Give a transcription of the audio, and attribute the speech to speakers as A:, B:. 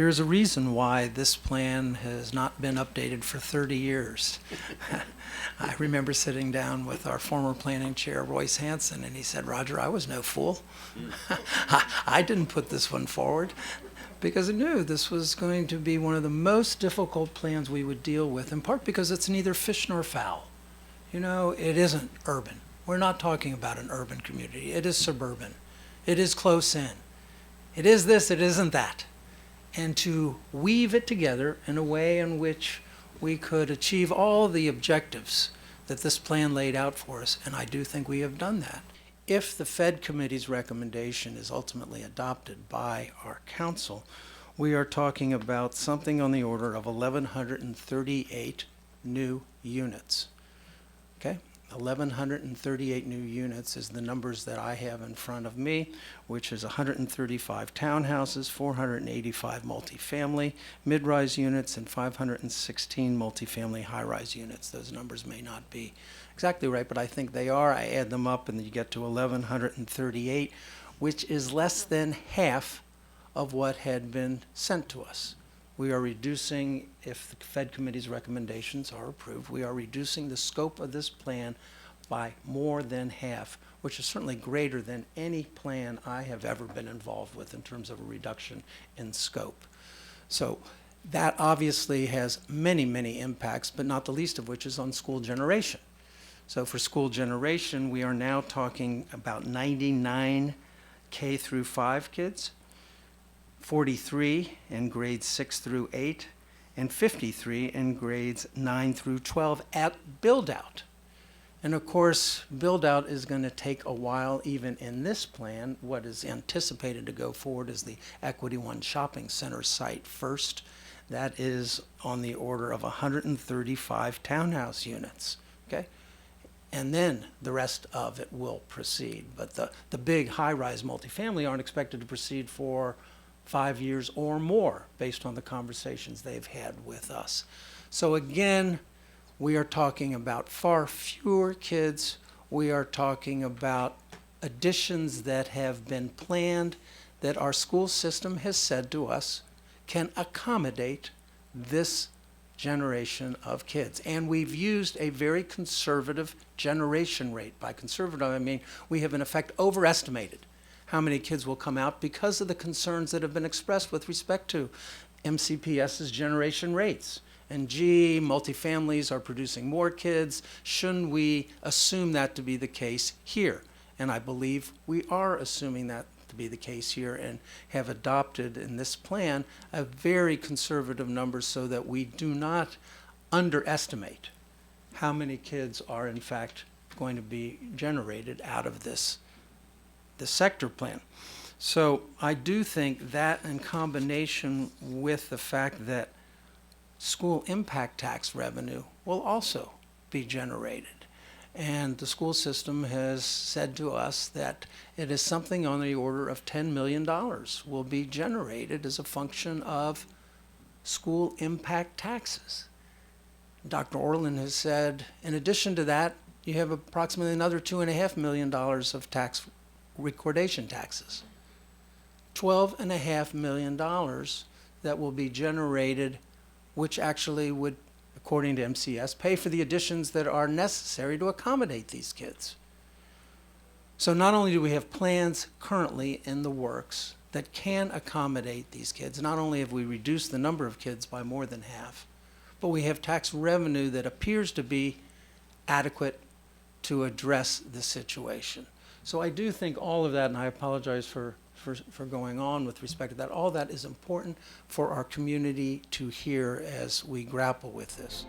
A: There's a reason why this plan has not been updated for 30 years. I remember sitting down with our former planning chair, Royce Hanson, and he said, "Roger, I was no fool. I didn't put this one forward because I knew this was going to be one of the most difficult plans we would deal with, in part because it's neither fish nor fowl. You know, it isn't urban. We're not talking about an urban community. It is suburban. It is close in. It is this, it isn't that." And to weave it together in a way in which we could achieve all the objectives that this plan laid out for us, and I do think we have done that. If the Fed Committee's recommendation is ultimately adopted by our council, we are talking about something on the order of 1,138 new units. Okay? 1,138 new units is the numbers that I have in front of me, which is 135 townhouses, 485 multifamily mid-rise units, and 516 multifamily high-rise units. Those numbers may not be exactly right, but I think they are. I add them up and you get to 1,138, which is less than half of what had been sent to us. We are reducing, if the Fed Committee's recommendations are approved, we are reducing the scope of this plan by more than half, which is certainly greater than any plan I have ever been involved with in terms of a reduction in scope. So that obviously has many, many impacts, but not the least of which is on school generation. So for school generation, we are now talking about 99 K through 5 kids, 43 in grades 6 through 8, and 53 in grades 9 through 12 at build-out. And of course, build-out is going to take a while even in this plan. What is anticipated to go forward is the Equity One Shopping Center site first. That is on the order of 135 townhouse units, okay? And then the rest of it will proceed. But the big high-rise multifamily aren't expected to proceed for 5 years or more based on the conversations they've had with us. So again, we are talking about far fewer kids. We are talking about additions that have been planned that our school system has said to us can accommodate this generation of kids. And we've used a very conservative generation rate. By conservative, I mean we have in effect overestimated how many kids will come out because of the concerns that have been expressed with respect to MCPS's generation rates. And gee, multifamilies are producing more kids. Shouldn't we assume that to be the case here? And I believe we are assuming that to be the case here and have adopted in this plan a very conservative number so that we do not underestimate how many kids are in fact going to be generated out of this sector plan. So I do think that in combination with the fact that school impact tax revenue will also be generated. And the school system has said to us that it is something on the order of $10 million will be generated as a function of school impact taxes. Dr. Orland has said, in addition to that, you have approximately another $2.5 million of recordation taxes. $12.5 million that will be generated, which actually would, according to MCS, pay for the additions that are necessary to accommodate these kids. So not only do we have plans currently in the works that can accommodate these kids, not only have we reduced the number of kids by more than half, but we have tax revenue that appears to be adequate to address the situation. So I do think all of that, and I apologize for going on with respect to that, all that is important for our community to hear as we grapple with this.